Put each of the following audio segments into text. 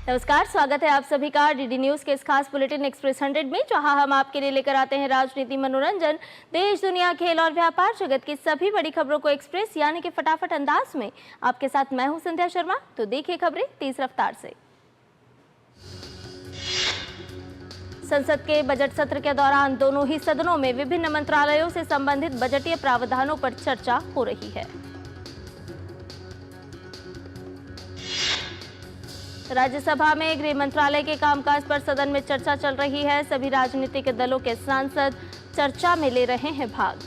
नमस्कार, स्वागत है आप सभी का डीडी न्यूज के इस खास बुलेटिन एक्सप्रेस 100 में, जहां हम आपके लिए लेकर आते हैं राजनीति, मनोरंजन, देश दुनिया, खेल और व्यापार जगत की सभी बड़ी खबरों को एक्सप्रेस यानी कि फटाफट अंदाज में। आपके साथ मैं हूं संध्या शर्मा। तो देखिए खबरें तेज रफ्तार से। संसद के बजट सत्र के दौरान दोनों ही सदनों में विभिन्न मंत्रालयों से संबंधित बजटीय प्रावधानों पर चर्चा हो रही है। राज्यसभा में गृह मंत्रालय के कामकाज पर सदन में चर्चा चल रही है। सभी राजनीतिक दलों के सांसद चर्चा में ले रहे हैं भाग।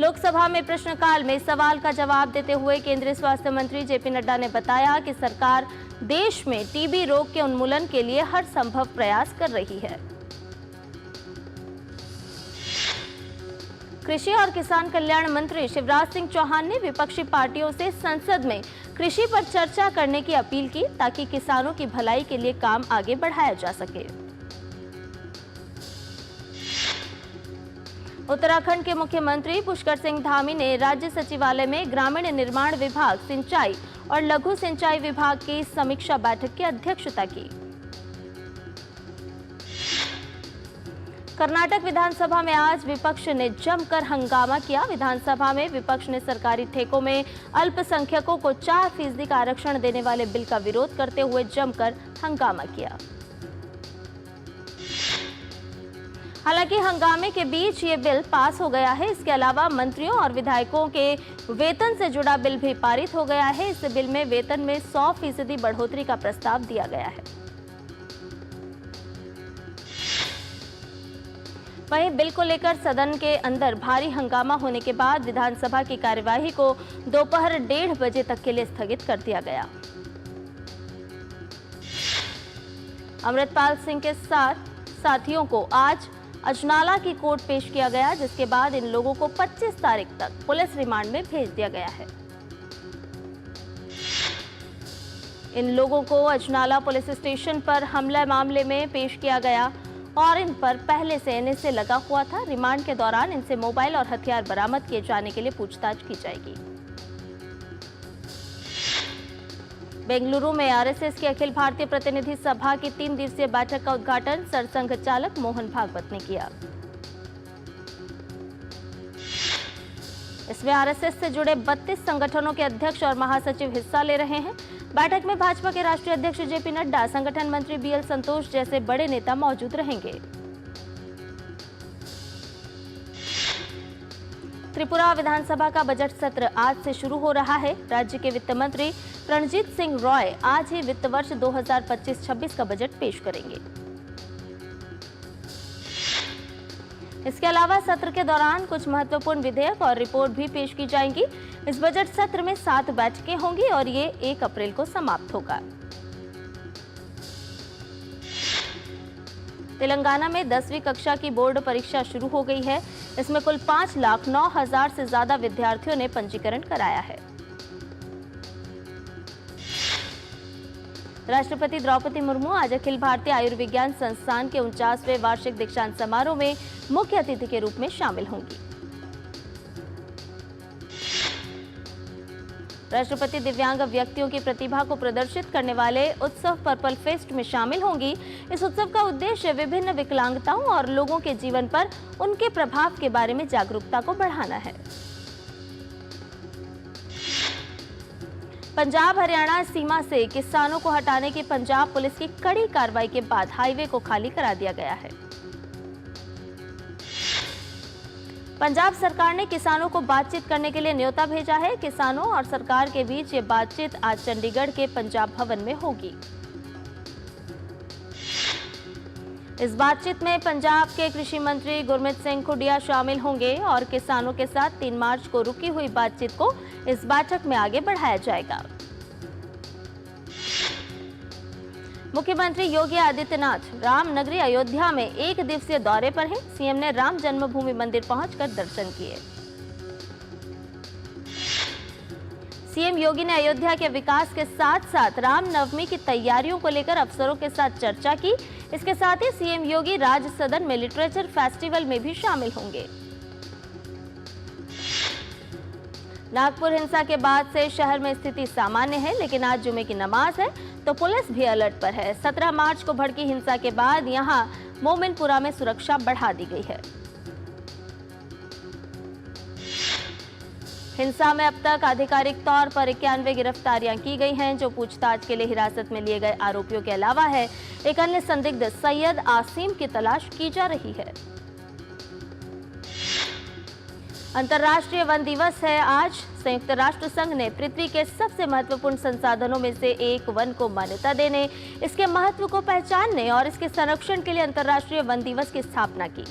लोकसभा में प्रश्नकाल में सवाल का जवाब देते हुए केंद्रीय स्वास्थ्य मंत्री जेपी नड्डा ने बताया कि सरकार देश में टीबी रोग के उन्मूलन के लिए हर संभव प्रयास कर रही है। कृषि और किसान कल्याण मंत्री शिवराज सिंह चौहान ने विपक्षी पार्टियों से संसद में कृषि पर चर्चा करने की अपील की, ताकि किसानों की भलाई के लिए काम आगे बढ़ाया जा सके। उत्तराखंड के मुख्यमंत्री पुष्कर सिंह धामी ने राज्य सचिवालय में ग्रामीण निर्माण विभाग, सिंचाई और लघु सिंचाई विभाग की समीक्षा बैठक की अध्यक्षता की। कर्नाटक विधानसभा में आज विपक्ष ने जमकर हंगामा किया। विधानसभा में विपक्ष ने सरकारी ठेकों में अल्पसंख्यकों को 4% का आरक्षण देने वाले बिल का विरोध करते हुए जमकर हंगामा किया। हालांकि हंगामे के बीच ये बिल पास हो गया है। इसके अलावा मंत्रियों और विधायकों के वेतन से जुड़ा बिल भी पारित हो गया है। इस बिल में वेतन में 100% बढ़ोतरी का प्रस्ताव दिया गया है। वहीं बिल को लेकर सदन के अंदर भारी हंगामा होने के बाद विधानसभा की कार्यवाही को दोपहर 1:30 बजे तक के लिए स्थगित कर दिया गया। अमृतपाल सिंह के साथियों को आज अजनाला की कोर्ट पेश किया गया, जिसके बाद इन लोगों को 25 तारीख तक पुलिस रिमांड में भेज दिया गया है। इन लोगों को अजनाला पुलिस स्टेशन पर हमला मामले में पेश किया गया और इन पर पहले से एनएसए लगा हुआ था। रिमांड के दौरान इनसे मोबाइल और हथियार बरामद किए जाने के लिए पूछताछ की जाएगी। बेंगलुरु में आरएसएस की अखिल भारतीय प्रतिनिधि सभा की 3 दिवसीय बैठक का उद्घाटन सरसंघ चालक मोहन भागवत ने किया। इसमें आरएसएस से जुड़े 32 संगठनों के अध्यक्ष और महासचिव हिस्सा ले रहे हैं। बैठक में भाजपा के राष्ट्रीय अध्यक्ष जेपी नड्डा, संगठन मंत्री बीएल संतोष जैसे बड़े नेता मौजूद रहेंगे। त्रिपुरा विधानसभा का बजट सत्र आज से शुरू हो रहा है। राज्य के वित्त मंत्री रणजीत सिंह रॉय आज ही वित्त वर्ष 2025-26 का बजट पेश करेंगे। इसके अलावा सत्र के दौरान कुछ महत्वपूर्ण विधेयक और रिपोर्ट भी पेश की जाएंगी। इस बजट सत्र में 7 बैठकें होंगी और ये 1 अप्रैल को समाप्त होगा। तेलंगाना में 10वीं कक्षा की बोर्ड परीक्षा शुरू हो गई है। इसमें कुल 5,09,000 से ज्यादा विद्यार्थियों ने पंजीकरण कराया है। राष्ट्रपति द्रौपदी मुर्मू आज अखिल भारतीय आयुर्विज्ञान संस्थान के 49वें वार्षिक दीक्षांत समारोह में मुख्य अतिथि के रूप में शामिल होंगी। राष्ट्रपति दिव्यांग व्यक्तियों की प्रतिभा को प्रदर्शित करने वाले उत्सव पर्पल फेस्ट में शामिल होंगी। इस उत्सव का उद्देश्य विभिन्न विकलांगताओं और लोगों के जीवन पर उनके प्रभाव के बारे में जागरूकता को बढ़ाना है। पंजाब हरियाणा सीमा से किसानों को हटाने की पंजाब पुलिस की कड़ी कार्रवाई के बाद हाईवे को खाली करा दिया गया है। पंजाब सरकार ने किसानों को बातचीत करने के लिए न्योता भेजा है। किसानों और सरकार के बीच ये बातचीत आज चंडीगढ़ के पंजाब भवन में होगी। इस बातचीत में पंजाब के कृषि मंत्री गुरमीत सिंह खुडिया शामिल होंगे और किसानों के साथ 3 मार्च को रुकी हुई बातचीत को इस बैठक में आगे बढ़ाया जाएगा। मुख्यमंत्री योगी आदित्यनाथ रामनगरी अयोध्या में 1 दिवसीय दौरे पर हैं। सीएम ने राम जन्मभूमि मंदिर पहुंचकर दर्शन किए। सीएम योगी ने अयोध्या के विकास के साथ साथ रामनवमी की तैयारियों को लेकर अफसरों के साथ चर्चा की। इसके साथ ही सीएम योगी राज्य सदन में लिटरेचर फेस्टिवल में भी शामिल होंगे। नागपुर हिंसा के बाद से शहर में स्थिति सामान्य है, लेकिन आज जुमे की नमाज है तो पुलिस भी अलर्ट पर है। 17 मार्च को भड़की हिंसा के बाद यहां मोमिनपुरा में सुरक्षा बढ़ा दी गई है। हिंसा में अब तक आधिकारिक तौर पर 91 गिरफ्तारियां की गई हैं, जो पूछताछ के लिए हिरासत में लिए गए आरोपियों के अलावा है। एक अन्य संदिग्ध सैयद आसिम की तलाश की जा रही है। अंतर्राष्ट्रीय वन दिवस है आज। संयुक्त राष्ट्र संघ ने पृथ्वी के सबसे महत्वपूर्ण संसाधनों में से एक वन को मान्यता देने, इसके महत्व को पहचानने और इसके संरक्षण के लिए अंतर्राष्ट्रीय वन दिवस की स्थापना की।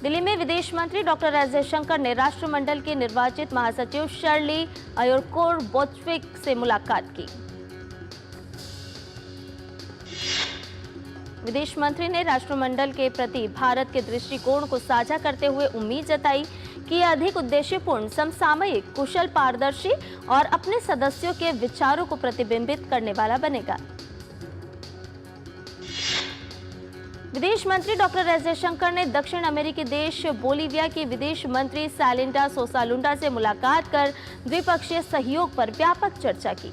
दिल्ली में विदेश मंत्री डॉक्टर एस जयशंकर ने राष्ट्रमंडल के निर्वाचित महासचिव शर्ली अयोरकोर बोथविक से मुलाकात की। विदेश मंत्री ने राष्ट्रमंडल के प्रति भारत के दृष्टिकोण को साझा करते हुए उम्मीद जताई कि यह अधिक उद्देश्यपूर्ण, समसामयिक, कुशल, पारदर्शी और अपने सदस्यों के विचारों को प्रतिबिंबित करने वाला बनेगा। विदेश मंत्री डॉक्टर एस जयशंकर ने दक्षिण अमेरिकी देश बोलीविया की विदेश मंत्री सालिंडा सोसा लुंडा से मुलाकात कर द्विपक्षीय सहयोग पर व्यापक चर्चा की।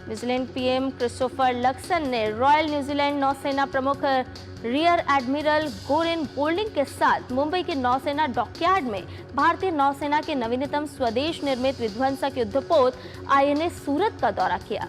न्यूजीलैंड पीएम क्रिस्टोफर लक्सन ने रॉयल न्यूजीलैंड नौसेना प्रमुख रियर एडमिरल गोरेन गोल्डिंग के साथ मुंबई के नौसेना डॉकयार्ड में भारतीय नौसेना के नवीनतम स्वदेश निर्मित विध्वंसक युद्धपोत आईएनएस सूरत का दौरा किया।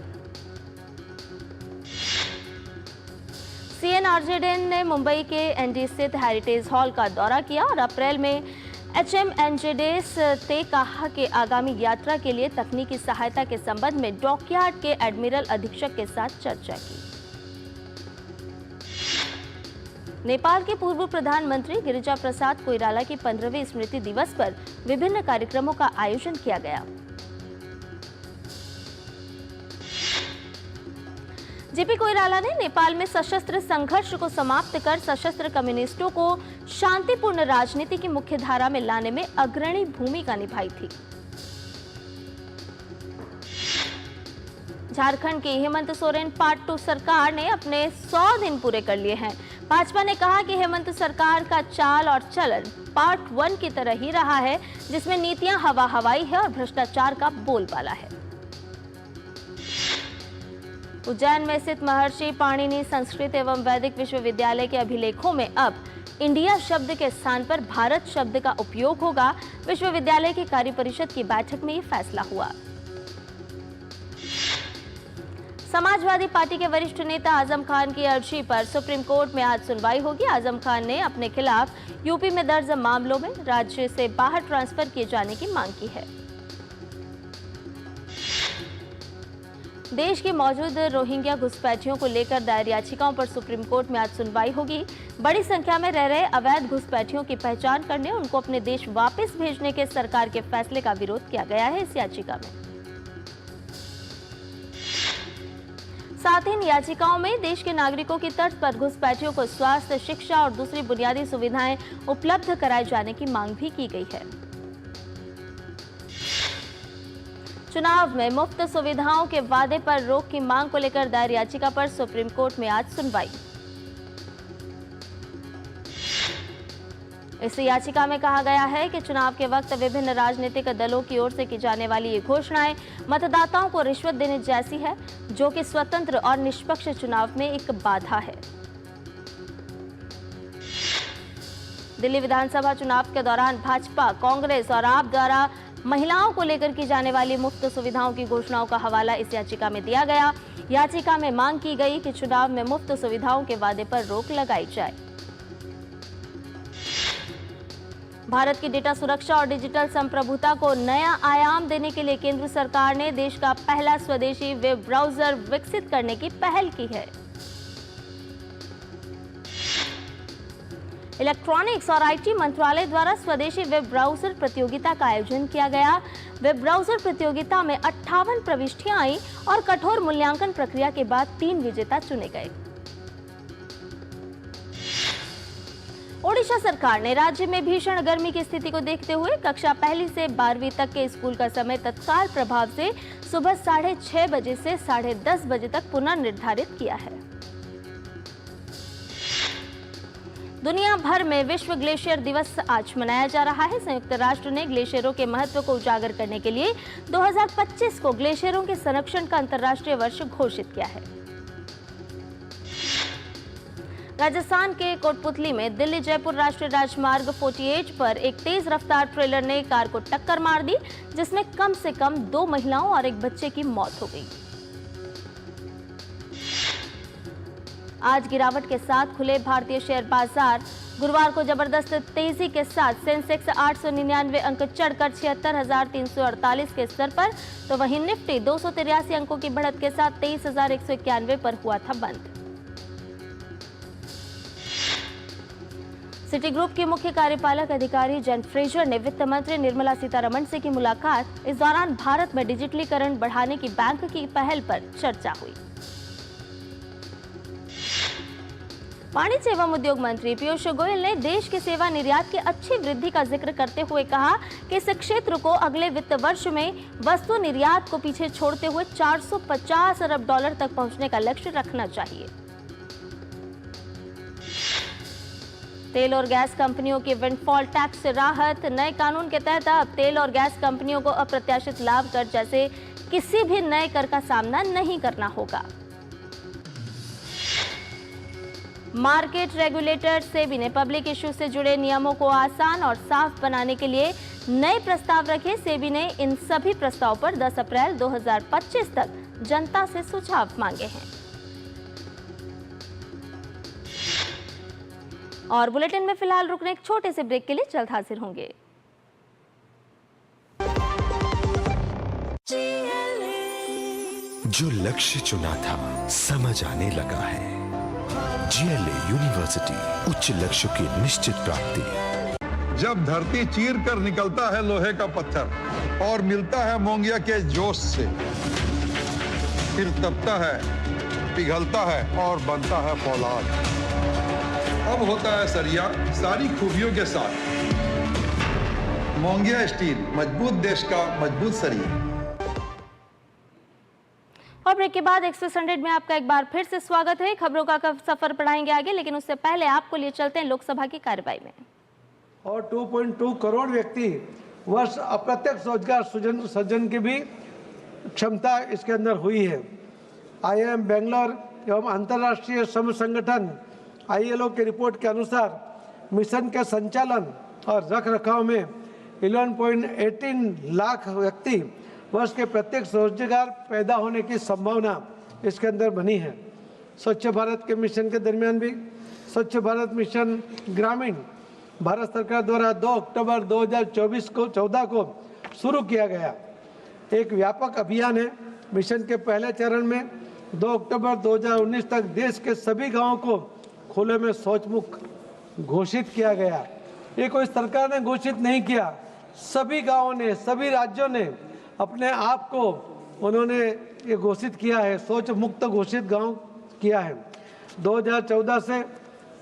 सीएन आरजेडेन ने मुंबई के एनडी स्थित हेरिटेज हॉल का दौरा किया और अप्रैल में एचएमएनजेडेस ने कहा कि आगामी यात्रा के लिए तकनीकी सहायता के संबंध में डॉकयार्ड के एडमिरल अधीक्षक के साथ चर्चा की। नेपाल के पूर्व प्रधानमंत्री गिरिजा प्रसाद कोइराला की 15वीं स्मृति दिवस पर विभिन्न कार्यक्रमों का आयोजन किया गया। जेपी कोइराला ने नेपाल में सशस्त्र संघर्ष को समाप्त कर सशस्त्र कम्युनिस्टों को शांतिपूर्ण राजनीति की मुख्य धारा में लाने में अग्रणी भूमिका निभाई थी। झारखंड की हेमंत सोरेन पार्ट 2 सरकार ने अपने 100 दिन पूरे कर लिए हैं। भाजपा ने कहा कि हेमंत सरकार का चाल और चलन पार्ट 1 की तरह ही रहा है, जिसमें नीतियां हवा हवाई है और भ्रष्टाचार का बोलबाला है। उज्जैन में स्थित महर्षि पाणिनि संस्कृत एवं वैदिक विश्वविद्यालय के अभिलेखों में अब इंडिया शब्द के स्थान पर भारत शब्द का उपयोग होगा। विश्वविद्यालय की कार्य परिषद की बैठक में ये फैसला हुआ। समाजवादी पार्टी के वरिष्ठ नेता आजम खान की अर्जी पर सुप्रीम कोर्ट में आज सुनवाई होगी। आजम खान ने अपने खिलाफ यूपी में दर्ज मामलों में राज्य से बाहर ट्रांसफर किए जाने की मांग की है। देश के मौजूद रोहिंग्या घुसपैठियों को लेकर दायर याचिकाओं पर सुप्रीम कोर्ट में आज सुनवाई होगी। बड़ी संख्या में रह रहे अवैध घुसपैठियों की पहचान करने, उनको अपने देश वापस भेजने के सरकार के फैसले का विरोध किया गया है इस याचिका में। साथ ही इन याचिकाओं में देश के नागरिकों की तर्ज पर घुसपैठियों को स्वास्थ्य, शिक्षा और दूसरी बुनियादी सुविधाएं उपलब्ध कराए जाने की मांग भी की गई है। चुनाव में मुफ्त सुविधाओं के वादे पर रोक की मांग को लेकर दायर याचिका पर सुप्रीम कोर्ट में आज सुनवाई। इस याचिका में कहा गया है कि चुनाव के वक्त विभिन्न राजनीतिक दलों की ओर से की जाने वाली ये घोषणाएं मतदाताओं को रिश्वत देने जैसी है, जो कि स्वतंत्र और निष्पक्ष चुनाव में एक बाधा है। दिल्ली विधानसभा चुनाव के दौरान भाजपा, कांग्रेस और आप द्वारा महिलाओं को लेकर की जाने वाली मुफ्त सुविधाओं की घोषणाओं का हवाला इस याचिका में दिया गया। याचिका में मांग की गई कि चुनाव में मुफ्त सुविधाओं के वादे पर रोक लगाई जाए। भारत की डेटा सुरक्षा और डिजिटल संप्रभुता को नया आयाम देने के लिए केंद्र सरकार ने देश का पहला स्वदेशी वेब ब्राउजर विकसित करने की पहल की है। इलेक्ट्रॉनिक्स और आईटी मंत्रालय द्वारा स्वदेशी वेब ब्राउजर प्रतियोगिता का आयोजन किया गया। वेब ब्राउजर प्रतियोगिता में 58 प्रविष्टियां आई और कठोर मूल्यांकन प्रक्रिया के बाद 3 विजेता चुने गए। ओडिशा सरकार ने राज्य में भीषण गर्मी की स्थिति को देखते हुए कक्षा 1 से 12वीं तक के स्कूल का समय तत्काल प्रभाव से सुबह 6:30 बजे से 10:30 बजे तक पुनर्निर्धारित किया है। दुनिया भर में विश्व ग्लेशियर दिवस आज मनाया जा रहा है। संयुक्त राष्ट्र ने ग्लेशियरों के महत्व को उजागर करने के लिए 2025 को ग्लेशियरों के संरक्षण का अंतर्राष्ट्रीय वर्ष घोषित किया है। राजस्थान के कोटपुतली में दिल्ली जयपुर राष्ट्रीय राजमार्ग 48 पर एक तेज रफ्तार ट्रेलर ने कार को टक्कर मार दी, जिसमें कम से कम 2 महिलाओं और एक बच्चे की मौत हो गई। आज गिरावट के साथ खुले भारतीय शेयर बाजार। गुरुवार को जबरदस्त तेजी के साथ सेंसेक्स 899 अंक चढ़कर 76,348 के स्तर पर, तो वहीं निफ्टी 283 अंकों की बढ़त के साथ 23,191 पर हुआ था बंद। सिटी ग्रुप की मुख्य कार्यपालक अधिकारी जेन फ्रेजर ने वित्त मंत्री निर्मला सीतारमण से की मुलाकात। इस दौरान भारत में डिजिटलीकरण बढ़ाने की बैंक की पहल पर चर्चा हुई। वाणिज्य एवं उद्योग मंत्री पीयूष गोयल ने देश के सेवा निर्यात की अच्छी वृद्धि का जिक्र करते हुए कहा कि इस क्षेत्र को अगले वित्त वर्ष में वस्तु निर्यात को पीछे छोड़ते हुए 450 अरब डॉलर तक पहुंचने का लक्ष्य रखना चाहिए। तेल और गैस कंपनियों के विंडफॉल टैक्स से राहत। नए कानून के तहत अब तेल और गैस कंपनियों को अप्रत्याशित लाभ कर जैसे किसी भी नए कर का सामना नहीं करना होगा। मार्केट रेगुलेटर सेबी ने पब्लिक इश्यू से जुड़े नियमों को आसान और साफ बनाने के लिए नए प्रस्ताव रखे। सेबी ने इन सभी प्रस्तावों पर 10 अप्रैल 2025 तक जनता से सुझाव मांगे हैं। और बुलेटिन में फिलहाल रुकने एक छोटे से ब्रेक के लिए जल्द हाजिर होंगे। जो लक्ष्य चुना था समझ आने लगा है। GLA यूनिवर्सिटी, उच्च लक्ष्य की निश्चित प्राप्ति। जब धरती चीर कर निकलता है लोहे का पत्थर और मिलता है मोंगिया के जोश से, फिर तपता है, पिघलता है और बनता है फौलाद। अब होता है सरिया सारी खूबियों के साथ। मोंगिया स्टील, मजबूत देश का मजबूत सरिया। और ब्रेक के बाद एक्सप्रेस 100 में आपका एक बार फिर से स्वागत है। खबरों का सफर बढ़ाएंगे आगे, लेकिन उससे पहले आपको लिए चलते हैं लोकसभा की कार्यवाही में। और 2.2 करोड़ व्यक्ति वर्ष अप्रत्यक्ष रोजगार सृजन की भी क्षमता इसके अंदर हुई है। IIM बेंगलोर एवं अंतर्राष्ट्रीय श्रम संगठन ILO की रिपोर्ट के अनुसार मिशन के संचालन और रख रखाव में 11.18 लाख व्यक्ति वर्ष के प्रत्यक्ष रोजगार पैदा होने की संभावना इसके अंदर बनी है। स्वच्छ भारत के मिशन के दरमियान भी स्वच्छ भारत मिशन ग्रामीण भारत सरकार द्वारा 2 अक्टूबर 2014 को शुरू किया गया एक व्यापक अभियान है। मिशन के पहले चरण में 2 अक्टूबर 2019 तक देश के सभी गांवों को खुले में शौच मुक्त घोषित किया गया। ये कोई सरकार ने घोषित नहीं किया, सभी गांवों ने, सभी राज्यों ने अपने आप को उन्होंने ये घोषित किया है, शौच मुक्त घोषित गांव किया है। 2014 से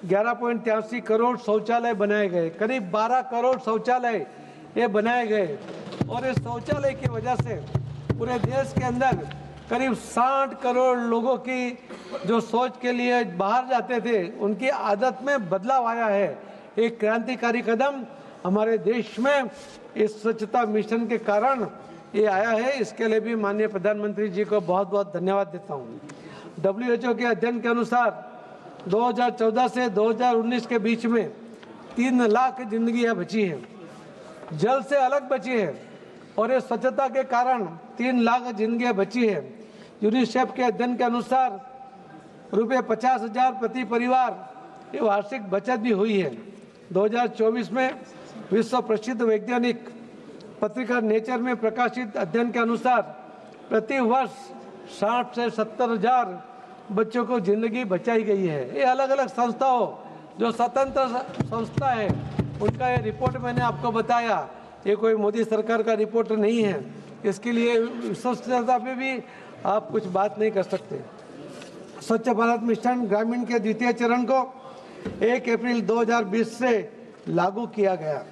11.83 करोड़ शौचालय बनाए गए, करीब 12 करोड़ शौचालय ये बनाए गए। और इस शौचालय की वजह से पूरे देश के अंदर करीब 60 करोड़ लोगों की जो शौच के लिए बाहर जाते थे उनकी आदत में बदलाव आया है। एक क्रांतिकारी कदम हमारे देश में इस स्वच्छता मिशन के कारण ये आया है। इसके लिए भी माननीय प्रधानमंत्री जी को बहुत बहुत धन्यवाद देता हूँ। WHO के अध्ययन के अनुसार 2014 से 2019 के बीच में 3 लाख जिंदगियाँ बची हैं, जल से अलग बची है और ये स्वच्छता के कारण 3 लाख जिंदगियाँ बची है। यूनिसेफ के अध्ययन के अनुसार रुपये 50,000 प्रति परिवार ये वार्षिक बचत भी हुई है। 2024 में विश्व प्रसिद्ध वैज्ञानिक पत्रिका नेचर में प्रकाशित अध्ययन के अनुसार प्रति वर्ष 60 से 70,000 बच्चों को जिंदगी बचाई गई है। ये अलग अलग संस्थाओं जो स्वतंत्र संस्था है उनका ये रिपोर्ट मैंने आपको बताया, ये कोई मोदी सरकार का रिपोर्ट नहीं है। इसके लिए विश्वसनीयता पे भी आप कुछ बात नहीं कर सकते। स्वच्छ भारत मिशन ग्रामीण के द्वितीय चरण को 1 अप्रैल 2020 से लागू किया गया।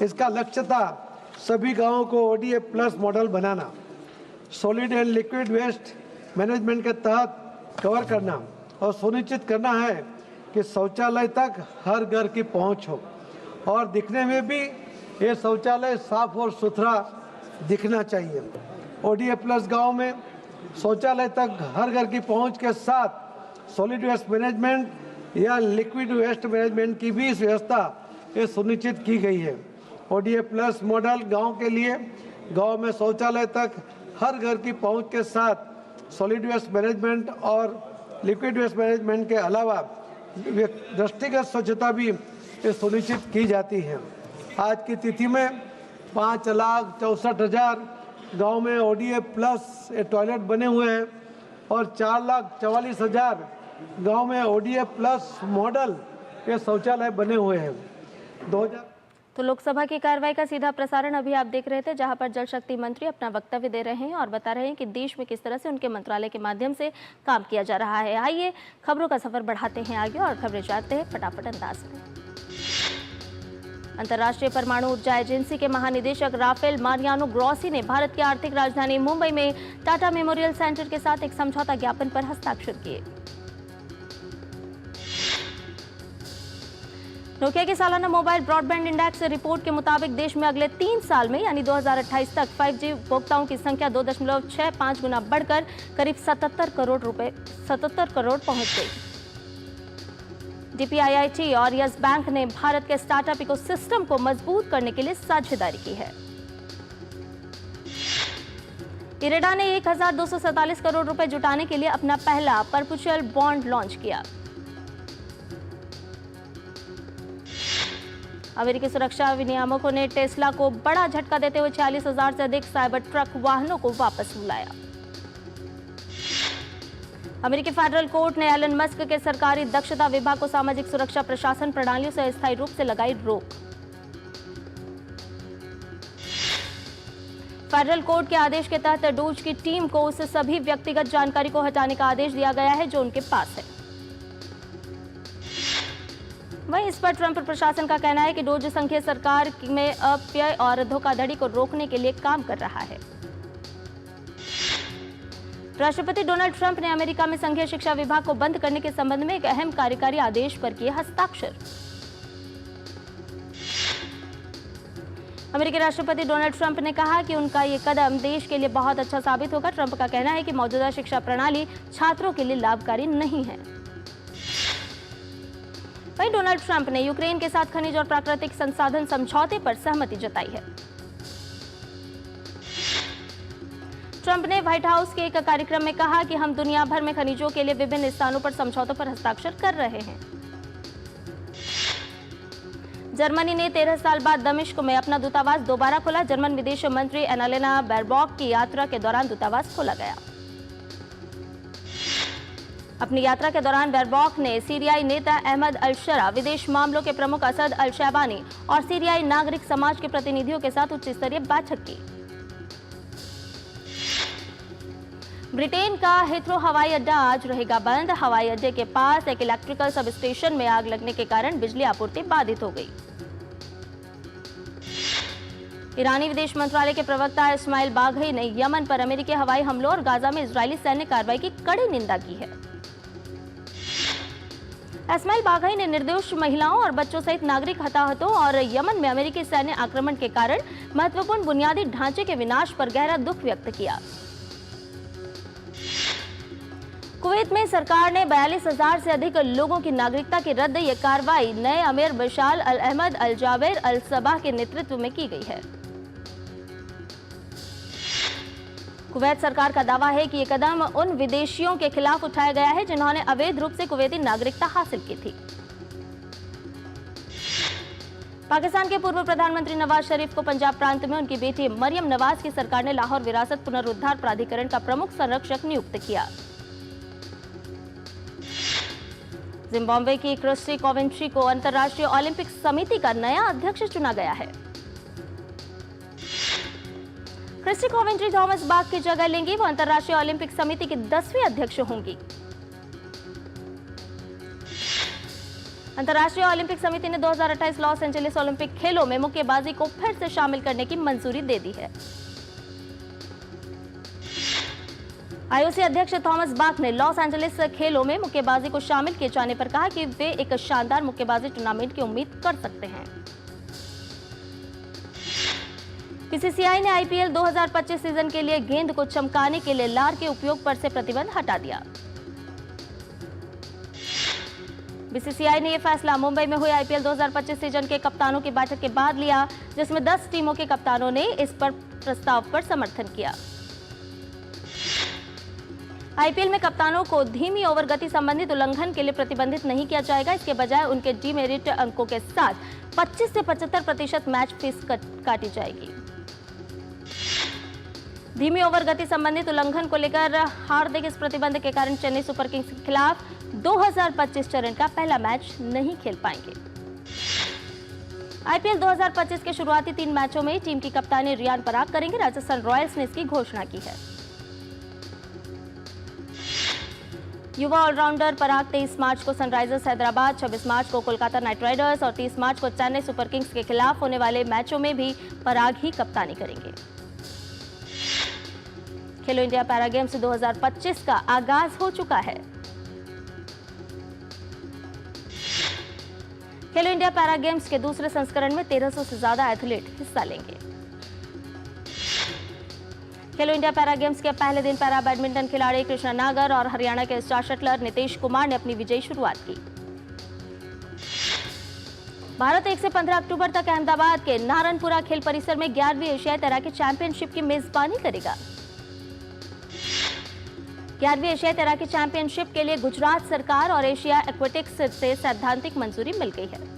इसका लक्ष्य था सभी गांवों को ODA प्लस मॉडल बनाना, solid and liquid waste management के तहत कवर करना और सुनिश्चित करना है कि शौचालय तक हर घर की पहुंच हो और दिखने में भी ये शौचालय साफ और सुथरा दिखना चाहिए। ODA प्लस गांव में शौचालय तक हर घर की पहुंच के साथ सॉलिड वेस्ट मैनेजमेंट या लिक्विड वेस्ट मैनेजमेंट की भी व्यवस्था ये सुनिश्चित की गई है। ODA प्लस मॉडल गांव के लिए गांव में शौचालय तक हर घर की पहुंच के साथ सॉलिड वेस्ट मैनेजमेंट और लिक्विड वेस्ट मैनेजमेंट के अलावा दृष्टिगत स्वच्छता भी ये सुनिश्चित की जाती है। आज की तिथि में 5,64,000 गांव में ODA प्लस टॉयलेट बने हुए हैं और 4,44,000 गांव में ODA प्लस मॉडल के शौचालय बने हुए हैं। 2000 तो लोकसभा की कार्रवाई का सीधा प्रसारण अभी आप देख रहे थे, जहां पर जल शक्ति मंत्री अपना वक्तव्य दे रहे हैं और बता रहे हैं कि देश में किस तरह से उनके मंत्रालय के माध्यम से काम किया जा रहा है। आइए खबरों का सफर बढ़ाते हैं आगे और खबरें जानते हैं फटाफट अंदाज में। अंतर्राष्ट्रीय परमाणु ऊर्जा एजेंसी के महानिदेशक राफेल मारियानो ग्रॉसी ने भारत की आर्थिक राजधानी मुंबई में टाटा मेमोरियल सेंटर के साथ एक समझौता ज्ञापन पर हस्ताक्षर किए। नोकिया की सालाना मोबाइल ब्रॉडबैंड इंडेक्स रिपोर्ट के मुताबिक देश में अगले 3 साल में यानी 2028 तक 5G उपभोक्ताओं की संख्या 2.65 गुना बढ़कर करीब 77 करोड़ पहुंच गई। DPIIT और यस बैंक ने भारत के स्टार्टअप इकोसिस्टम को मजबूत करने के लिए साझेदारी की है। इरेडा ने 1,247 करोड़ रुपए जुटाने के लिए अपना पहला परपेचुअल बॉन्ड लॉन्च किया। अमेरिकी सुरक्षा विनियामकों ने टेस्ला को बड़ा झटका देते हुए 46,000 से अधिक साइबर ट्रक वाहनों को वापस बुलाया। अमेरिकी फेडरल कोर्ट ने एलन मस्क के सरकारी दक्षता विभाग को सामाजिक सुरक्षा प्रशासन प्रणालियों से अस्थायी रूप से लगाई रोक। फेडरल कोर्ट के आदेश के तहत डोज की टीम को उस सभी व्यक्तिगत जानकारी को हटाने का आदेश दिया गया है जो उनके पास है। वहीं इस पर ट्रंप प्रशासन का कहना है कि डोज संघीय सरकार में अपव्यय और धोखाधड़ी को रोकने के लिए काम कर रहा है। राष्ट्रपति डोनाल्ड ट्रंप ने अमेरिका में संघीय शिक्षा विभाग को बंद करने के संबंध में एक अहम कार्यकारी आदेश पर किए हस्ताक्षर। अमेरिकी राष्ट्रपति डोनाल्ड ट्रंप ने कहा कि उनका ये कदम देश के लिए बहुत अच्छा साबित होगा। ट्रंप का कहना है कि मौजूदा शिक्षा प्रणाली छात्रों के लिए लाभकारी नहीं है। वहीं डोनाल्ड ट्रंप ने यूक्रेन के साथ खनिज और प्राकृतिक संसाधन समझौते पर सहमति जताई है। ट्रंप ने व्हाइट हाउस के एक कार्यक्रम में कहा कि हम दुनिया भर में खनिजों के लिए विभिन्न स्थानों पर समझौतों पर हस्ताक्षर कर रहे हैं। जर्मनी ने 13 साल बाद दमिश्क में अपना दूतावास दोबारा खोला। जर्मन विदेश मंत्री एनालेना बैरबॉक की यात्रा के दौरान दूतावास खोला गया। अपनी यात्रा के दौरान बैरबॉक ने सीरियाई नेता अहमद अल-शरा, विदेश मामलों के प्रमुख असद अल-शैबानी और सीरियाई नागरिक समाज के प्रतिनिधियों के साथ उच्च स्तरीय बैठक की। ब्रिटेन का हिथ्रो हवाई अड्डा आज रहेगा बंद। हवाई अड्डे के पास एक इलेक्ट्रिकल सब स्टेशन में आग लगने के कारण बिजली आपूर्ति बाधित हो गई। ईरानी विदेश मंत्रालय के प्रवक्ता इस्माइल बाघई ने यमन पर अमेरिकी हवाई हमलों और गाजा में इजरायली सैन्य कार्रवाई की कड़ी निंदा की है। इस्माइल बाघई ने निर्दोष महिलाओं और बच्चों सहित नागरिक हताहतों और यमन में अमेरिकी सैन्य आक्रमण के कारण महत्वपूर्ण बुनियादी ढांचे के विनाश पर गहरा दुख व्यक्त किया। कुवैत में सरकार ने 42,000 से अधिक लोगों की नागरिकता की रद्द। ये कार्रवाई नए अमीर बशाल अल अहमद अल जावेर अल सबाह के नेतृत्व में की गई है। कुवैत सरकार का दावा है कि ये कदम उन विदेशियों के खिलाफ उठाया गया है जिन्होंने अवैध रूप से कुवैती नागरिकता हासिल की थी। पाकिस्तान के पूर्व प्रधानमंत्री नवाज शरीफ को पंजाब प्रांत में उनकी बेटी मरियम नवाज की सरकार ने लाहौर विरासत पुनरुद्धार प्राधिकरण का प्रमुख संरक्षक नियुक्त किया। जिम्बाब्वे की क्रिस्टी कोवेंट्री को अंतर्राष्ट्रीय ओलंपिक समिति का नया अध्यक्ष चुना गया है। क्रिस्टी कोवेंट्री थॉमस बाग की जगह लेंगी। वो अंतर्राष्ट्रीय ओलंपिक समिति की 10वीं अध्यक्ष होंगी। अंतर्राष्ट्रीय ओलंपिक समिति ने 2028 लॉस एंजेलिस ओलंपिक खेलों में मुक्केबाजी को फिर से शामिल करने की मंजूरी दे दी है। आईओसी अध्यक्ष थॉमस बाक ने लॉस एंजलिस खेलों में मुक्केबाजी को शामिल किए जाने पर कहा कि वे एक शानदार मुक्केबाजी टूर्नामेंट की उम्मीद कर सकते हैं। बीसीसीआई ने आईपीएल 2025 सीजन के लिए गेंद को चमकाने के लिए लार के उपयोग पर से प्रतिबंध हटा दिया। बीसीसीआई ने यह फैसला मुंबई में हुए आईपीएल 2025 सीजन के कप्तानों की बैठक के बाद लिया, जिसमें 10 टीमों के कप्तानों ने इस पर प्रस्ताव पर समर्थन किया। आईपीएल में कप्तानों को धीमी ओवर गति संबंधित उल्लंघन के लिए प्रतिबंधित नहीं किया जाएगा। इसके बजाय उनके डीमेरिट अंकों के साथ 25 से 75% मैच फीस काटी जाएगी। धीमी ओवर गति संबंधित उल्लंघन को लेकर हार्दिक इस प्रतिबंध के कारण चेन्नई सुपर किंग्स के खिलाफ 2025 चरण का पहला मैच नहीं खेल पाएंगे। आईपीएल 2025 के शुरुआती 3 मैचों में टीम की कप्तानी रियान पराग करेंगे। राजस्थान रॉयल्स ने इसकी घोषणा की है। युवा ऑलराउंडर पराग 23 मार्च को सनराइजर्स हैदराबाद, 26 मार्च को कोलकाता नाइट राइडर्स और 30 मार्च को चेन्नई सुपर किंग्स के खिलाफ होने वाले मैचों में भी पराग ही कप्तानी करेंगे। खेलो इंडिया पैरा गेम्स 2025 का आगाज हो चुका है। खेलो इंडिया पैरा गेम्स के दूसरे संस्करण में 1300 से ज्यादा एथलीट हिस्सा लेंगे। खेलो इंडिया पैरा गेम्स के पहले दिन पैरा बैडमिंटन खिलाड़ी कृष्णा नागर और हरियाणा के स्टार शटलर नितेश कुमार ने अपनी विजयी शुरुआत की। भारत 1 से 15 अक्टूबर तक अहमदाबाद के नारनपुरा खेल परिसर में 11वीं एशियाई तैराकी चैंपियनशिप की मेजबानी करेगा। 11वीं एशियाई तैराकी चैंपियनशिप के लिए गुजरात सरकार और एशिया एक्वेटिक्स से सैद्धांतिक मंजूरी मिल गई है।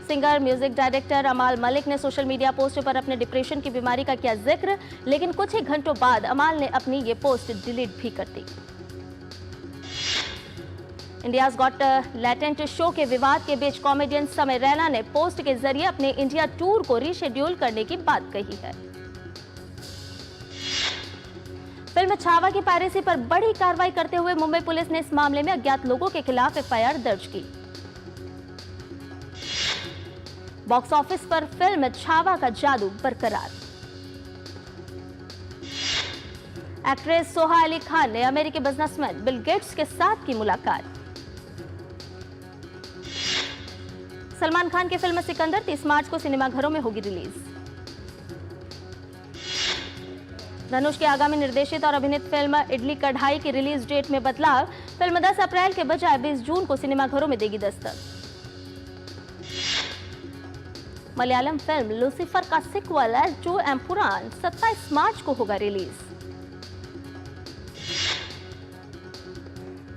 सिंगर म्यूजिक डायरेक्टर अमाल मलिक ने सोशल मीडिया पोस्ट पर अपने डिप्रेशन की बीमारी का किया जिक्र, लेकिन कुछ ही घंटों बाद अमाल ने अपनी ये पोस्ट डिलीट भी कर दी। इंडियाज गॉट लैटेंट शो के विवाद के बीच कॉमेडियन समय रैना ने पोस्ट के जरिए अपने इंडिया टूर को रीशेड्यूल करने की बात कही है। फिल्म छावा की पायरेसी पर बड़ी कार्रवाई करते हुए मुंबई पुलिस ने इस मामले में अज्ञात लोगों के खिलाफ एफआईआर दर्ज की। बॉक्स ऑफिस पर फिल्म छावा का जादू बरकरार। एक्ट्रेस सोहा अली खान ने अमेरिकी बिजनेसमैन बिल गेट्स के साथ की मुलाकात। सलमान खान की फिल्म सिकंदर 30 मार्च को सिनेमाघरों में होगी रिलीज। धनुष की आगामी निर्देशित और अभिनीत फिल्म इडली कढ़ाई की रिलीज डेट में बदलाव। फिल्म 10 अप्रैल के बजाय 20 जून को सिनेमाघरों में देगी दस्तक। मलयालम फिल्म लूसीफर का सिक्वल टू एम्पुरान 27 मार्च को होगा रिलीज।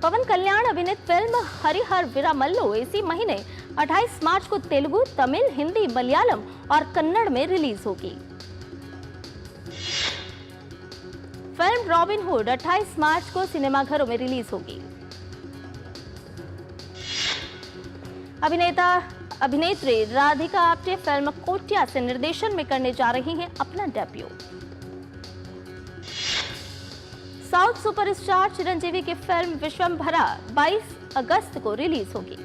पवन कल्याण अभिनीत फिल्म हरिहर वीरामल्लू इसी महीने 28 मार्च को तेलुगु, तमिल, हिंदी, मलयालम और कन्नड़ में रिलीज होगी। फिल्म रॉबिन हुड 28 मार्च को सिनेमाघरों में रिलीज होगी। अभिनेत्री राधिका आप्टे फिल्म कोटिया से निर्देशन में करने जा रही हैं अपना डेब्यू। साउथ सुपरस्टार चिरंजीवी की फिल्म विश्वम्भरा 22 अगस्त को रिलीज होगी।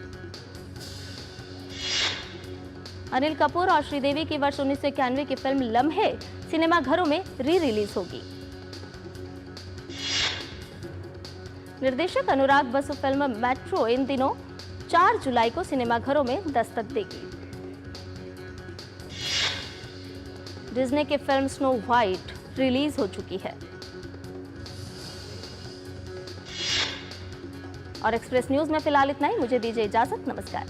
अनिल कपूर और श्रीदेवी की वर्ष 1991 की फिल्म लम्हे सिनेमाघरों में री रिलीज होगी। निर्देशक अनुराग बसु फिल्म मेट्रो इन दिनों 4 जुलाई को सिनेमाघरों में दस्तक देगी। डिज्नी की फिल्म स्नो व्हाइट रिलीज हो चुकी है। और एक्सप्रेस न्यूज में फिलहाल इतना ही। मुझे दीजिए इजाजत। नमस्कार।